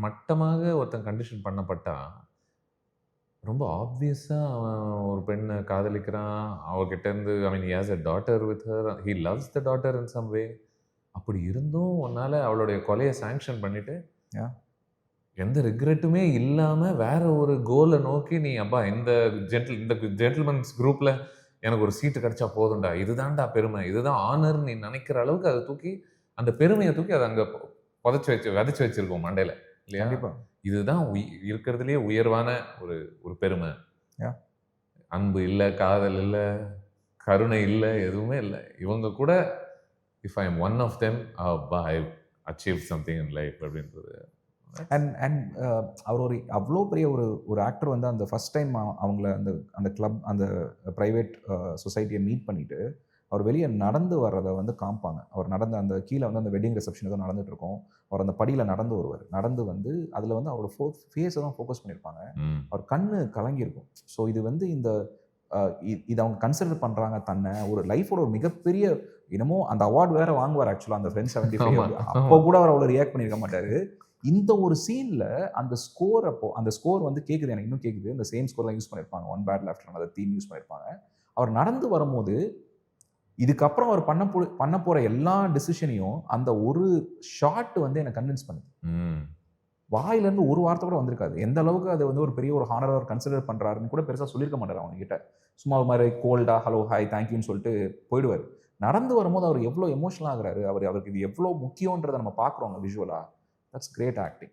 மட்டமாக ஒருத்தன் கண்டிஷன் பண்ணப்பட்டா, ரொம்ப ஆப்வியஸா அவன் ஒரு பெண்ண காதலிக்கிறான். அவகிட்டேருந்து I mean he has a daughter with her. He loves the daughter in some way. அப்படி இருந்தும் உன்னால அவளுடைய கொலைய சாங்ஷன் பண்ணிட்டு, Yeah. எந்த ரிக்ரெட்டுமே இல்லாம வேற ஒரு கோல நோக்கி நீ அப்பா இந்த ஜென்டில்மன்ஸ் குரூப்ல எனக்கு ஒரு சீட்டு கிடைச்சா போதும்டா. இதுதான்டா பெருமை. இதுதான் ஆனர்ன்னு நீ நினைக்கிற அளவுக்கு அத தூக்கி அந்த பெருமைய தூக்கி அத அங்க விதைச்சு வச்சிருக்கோம் மண்டையில. இல்லையா? கண்டிப்பா. இதுதான் இருக்கிறதுலயே உயர்வான ஒரு ஒரு பெருமை. Yeah. அன்பு இல்ல, காதல் இல்ல, கருணை இல்ல, எதுவுமே இல்ல. இவங்க கூட if I am one of them அப்பா I achieve something in life அப்படின்றது. அண்ட் அவர் ஒரு அவ்வளோ பெரிய ஒரு ஆக்டர் வந்து அந்த ஃபர்ஸ்ட் டைம் அவங்கள அந்த அந்த கிளப் அந்த ப்ரைவேட் சொசைட்டியை மீட் பண்ணிட்டு அவர் வெளியே நடந்து வர்றதை வந்து காமிப்பாங்க. அவர் நடந்து அந்த கீழே வந்து அந்த வெட்டிங் ரிசப்ஷன் ஏதோ நடந்துட்டு இருக்கும். அவர் அந்த படியில் நடந்து வருவார். நடந்து வந்து அதில் வந்து அவரோட ஃபேஸை தான் ஃபோக்கஸ் பண்ணியிருப்பாங்க. அவர் கண்ணு கலங்கியிருக்கும். ஸோ இது வந்து இந்த இதை அவங்க கன்சிடர் பண்ணுறாங்க தன்னை ஒரு லைஃபோட ஒரு மிகப்பெரிய என்னமோ அந்த அவார்டு வேற வாங்குவார் ஆக்சுவலாக அந்த ஃப்ரெண்ட்ஸ் 75. அப்போ கூட அவர் அவ்வளோ ரியாக்ட் பண்ணியிருக்க மாட்டார். இந்த ஒரு சீனில் அந்த ஸ்கோர் அந்த ஸ்கோர் வந்து கேட்குது, எனக்கு இன்னும் கேட்குது. இந்த சேம் ஸ்கோர் தான் யூஸ் பண்ணியிருப்பாங்க. ஒன் பேட் ஆஃப்டர் அந்த தீம் யூஸ் பண்ணியிருப்பாங்க. அவர் நடந்து வரும்போது இதுக்கப்புறம் அவர் பண்ண போகிற எல்லா டிசிஷனையும் அந்த ஒரு ஷாட் வந்து என்னை கன்வின்ஸ் பண்ணுது. வாயிலேருந்து ஒரு வார்த்தை கூட வந்திருக்காது. எந்த அளவுக்கு அது வந்து ஒரு பெரிய ஒரு ஹானர் அவர் கன்சிடர் பண்ணுறாருன்னு கூட பெருசாக சொல்லியிருக்க மாட்டார் அவங்க கிட்ட. சும்மா ஒரு மாதிரி கோல்டா ஹலோ ஹாய் தேங்க்யூன்னு சொல்லிட்டு போயிடுவார். நடந்து வரும்போது அவர் எவ்வளோ எமோஷனல் ஆகுறாரு, அவருக்கு இது எவ்வளோ முக்கியன்றதை நம்ம பார்க்குறோங்க விஷுவலாக. That's great acting.